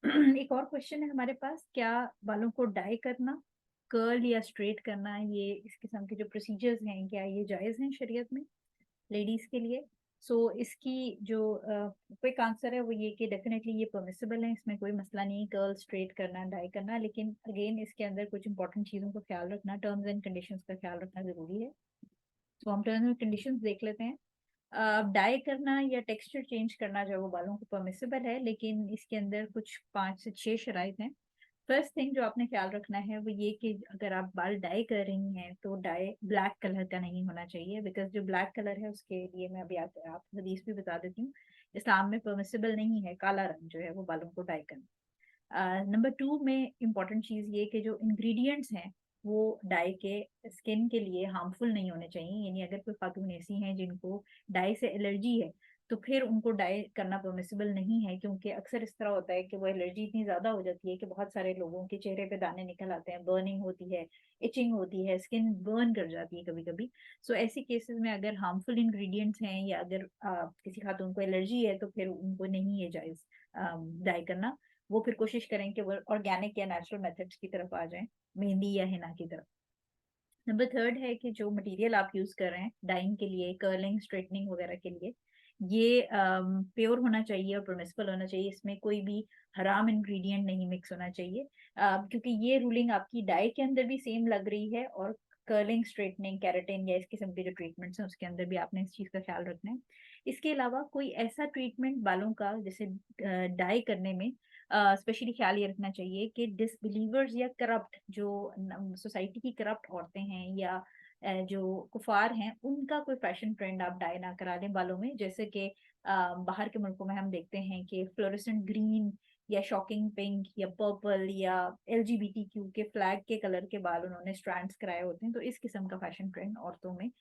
एक और क्वेश्चन है हमारे पास, क्या बालों को डाई करना, कर्ल या स्ट्रेट करना, ये इस किस्म के जो प्रोसीजर्स हैं क्या ये जायज़ हैं शरीयत में लेडीज के लिए? इसकी जो क्विक आंसर है वो ये कि डेफिनेटली ये परमिसिबल है, इसमें कोई मसला नहीं कर्ल स्ट्रेट करना डाई करना, लेकिन अगेन इसके अंदर कुछ इंपॉर्टेंट चीज़ों का ख्याल रखना, टर्म्स एंड कंडीशंस का ख्याल रखना जरूरी है। तो हम टर्म्स एंड कंडीशंस देख लेते हैं। डाई करना या टेक्सचर चेंज करना जो है वो बालों को परमिसिबल है, लेकिन इसके अंदर कुछ 5 से 6 शराइत हैं। फर्स्ट थिंग जो आपने ख्याल रखना है वो ये कि अगर आप बाल डाई कर रही हैं तो डाई ब्लैक कलर का नहीं होना चाहिए, बिकॉज जो ब्लैक कलर है उसके लिए मैं अभी आप हदीस भी बता देती हूँ, इस्लाम में परमिसिबल नहीं है काला रंग जो है वो बालों को डाई करना। नंबर 2 में इम्पॉर्टेंट चीज़ ये कि जो इंग्रेडिएंट्स हैं वो डाई के स्किन के लिए हार्मफुल नहीं होने चाहिए, यानी अगर कोई खातून ऐसी हैं जिनको डाई से एलर्जी है तो फिर उनको डाई करना परमिसिबल नहीं है, क्योंकि अक्सर इस तरह होता है कि वो एलर्जी इतनी ज़्यादा हो जाती है कि बहुत सारे लोगों के चेहरे पे दाने निकल आते हैं, बर्निंग होती है, इचिंग होती है, स्किन बर्न कर जाती है कभी कभी। सो ऐसी केसेस में अगर हार्मफुल इंग्रेडिएंट्स हैं या अगर किसी खातून को एलर्जी है तो फिर उनको नहीं है जायज़ डाई करना। वो फिर कोशिश करें कि वो ऑर्गेनिक या नेचुरल मेथड्स की तरफ आ जाएं, मेहंदी या हिना की तरफ। नंबर 3 है कि जो मटेरियल आप यूज कर रहे हैं डाइंग के लिए, कर्लिंग स्ट्रेटनिंग वगैरह के लिए, ये प्योर होना चाहिए और परमिसिबल होना चाहिए, इसमें कोई भी हराम इंग्रेडिएंट नहीं मिक्स होना चाहिए। क्योंकि ये रूलिंग आपकी डाई के अंदर भी सेम लग रही है और कर्लिंग स्ट्रेटनिंग केराटिन या इस किस्म के जो ट्रीटमेंट्स हैं उसके अंदर भी आपने इस चीज़ का ख्याल रखना है। इसके अलावा कोई ऐसा ट्रीटमेंट बालों का जैसे डाई करने में स्पेशली ख्याल ये रखना चाहिए कि डिसबिलीवर्स या करप्ट जो सोसाइटी की करप्ट औरतें हैं या जो कुफार हैं उनका कोई फैशन ट्रेंड आप डाई ना करा लें बालों में, जैसे कि बाहर के मुल्कों में हम देखते हैं कि फ्लोरेसेंट ग्रीन या शॉकिंग पिंक या पर्पल या एलजीबीटीक्यू के फ्लैग के कलर के बाल उन्होंने स्ट्रैंड्स कराए होते हैं, तो इस किस्म का फैशन ट्रेंड औरतों में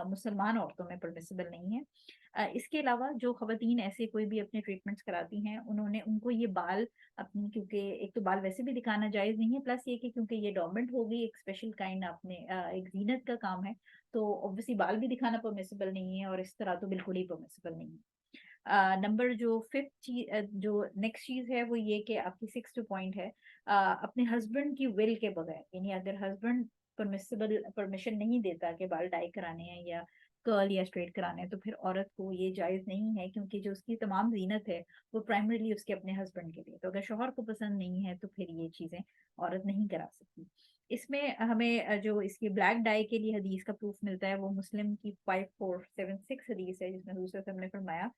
मुसलमान औरतों में परमिसिबल नहीं है। इसके अलावा जो खवातीन ऐसे कोई भी अपने ट्रीटमेंट्स कराती हैं उन्होंने उनको ये बाल अपनी, क्योंकि एक तो बाल वैसे भी दिखाना जायज नहीं है, प्लस ये कि क्योंकि ये डोरमेंट हो गई एक स्पेशल काइंड आपने एक जीनत का काम है, तो ऑब्वियसली बाल भी दिखाना परमिसिबल नहीं है और इस तरह तो बिल्कुल ही परमिसिबल नहीं है। नंबर जो फिफ्थ चीज जो नेक्स्ट चीज है वो ये कि आपकी सिक्स पॉइंट है अपने हस्बैंड की विल के बगैर, यानी अगर हस्बैंड परमिसिबल परमिशन नहीं देता कि बाल डाई कराने हैं या कर्ल या स्ट्रेट कराने हैं तो फिर औरत को ये जायज नहीं है, क्योंकि जो उसकी तमाम जीनत है वो प्राइमरीली उसके अपने हस्बैंड के लिए, तो अगर शोहर को पसंद नहीं है तो फिर ये चीजें औरत नहीं करा सकती। इसमें हमें जो इसकी ब्लैक डाई के लिए हदीस का प्रूफ मिलता है वो मुस्लिम की 5476 हदीस है, जिसमें दूसरे से हमने फरमाया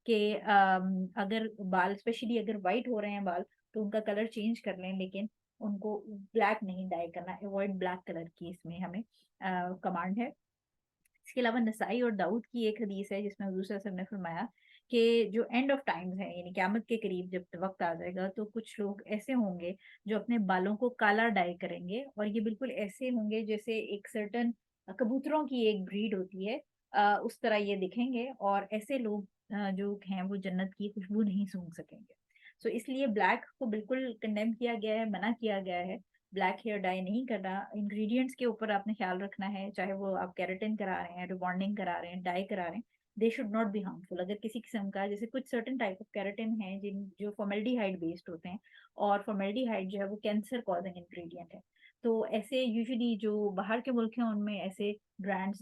कि अगर बाल स्पेशली अगर वाइट हो रहे हैं बाल तो उनका कलर चेंज कर लें, लेकिन उनको ब्लैक नहीं डाई करना, अवॉइड ब्लैक कलर की इसमें हमें कमांड है। इसके अलावा नसाई और दाऊद की एक हदीस है जिसमें हुजूर सल्लल्लाहु अलैहि वसल्लम ने फरमाया कि जो एंड ऑफ टाइम्स है यानी क़यामत के करीब जब वक्त आ जाएगा तो कुछ लोग ऐसे होंगे जो अपने बालों को काला डाई करेंगे, और ये बिल्कुल ऐसे होंगे जैसे एक सर्टन कबूतरों की एक ब्रीड होती है, उस तरह ये दिखेंगे, और ऐसे लोग जो हैं वो जन्नत की खुशबू नहीं सूंघ सकेंगे। सो इसलिए ब्लैक को बिल्कुल कंडेम किया गया है, मना किया गया है, ब्लैक हेयर डाई नहीं करना। इंग्रेडिएंट्स के ऊपर आपने ख्याल रखना है, चाहे वो आप केराटिन करा रहे हैं, रिबॉन्डिंग करा रहे हैं, डाई करा रहे हैं, they should not be harmful. अगर किसी किस्म का जैसे कुछ सर्टेन टाइप ऑफ केराटिन है जिन जो फॉर्मेल्डिहाइड बेस्ड होते हैं, और फॉर्मेल्डिहाइड जो है वो कैंसर कॉजिंग इंग्रेडिएंट है, तो ऐसे यूजुअली जो बाहर के मुल्क हैं उनमें ऐसे ब्रांड्स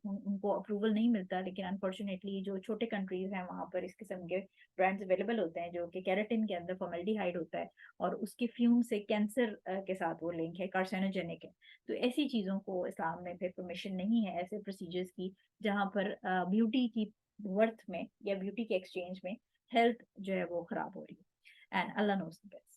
उनको अप्रूवल नहीं मिलता, लेकिन अनफॉर्चुनेटली जो छोटे कंट्रीज हैं वहाँ पर इस किस्म के ब्रांड्स अवेलेबल होते हैं जो कि केराटिन के अंदर फॉर्मेल्डिहाइड होता है और उसकी फ्यूम से कैंसर के साथ वो लिंक है, कार्सिनोजेनिक है। तो ऐसी चीज़ों को इस्लाम में फिर परमिशन नहीं है, ऐसे प्रोसीजर्स की जहाँ पर ब्यूटी की वर्थ में या ब्यूटी के एक्सचेंज में हेल्थ जो है वो खराब हो रही है। And Allah knows the best.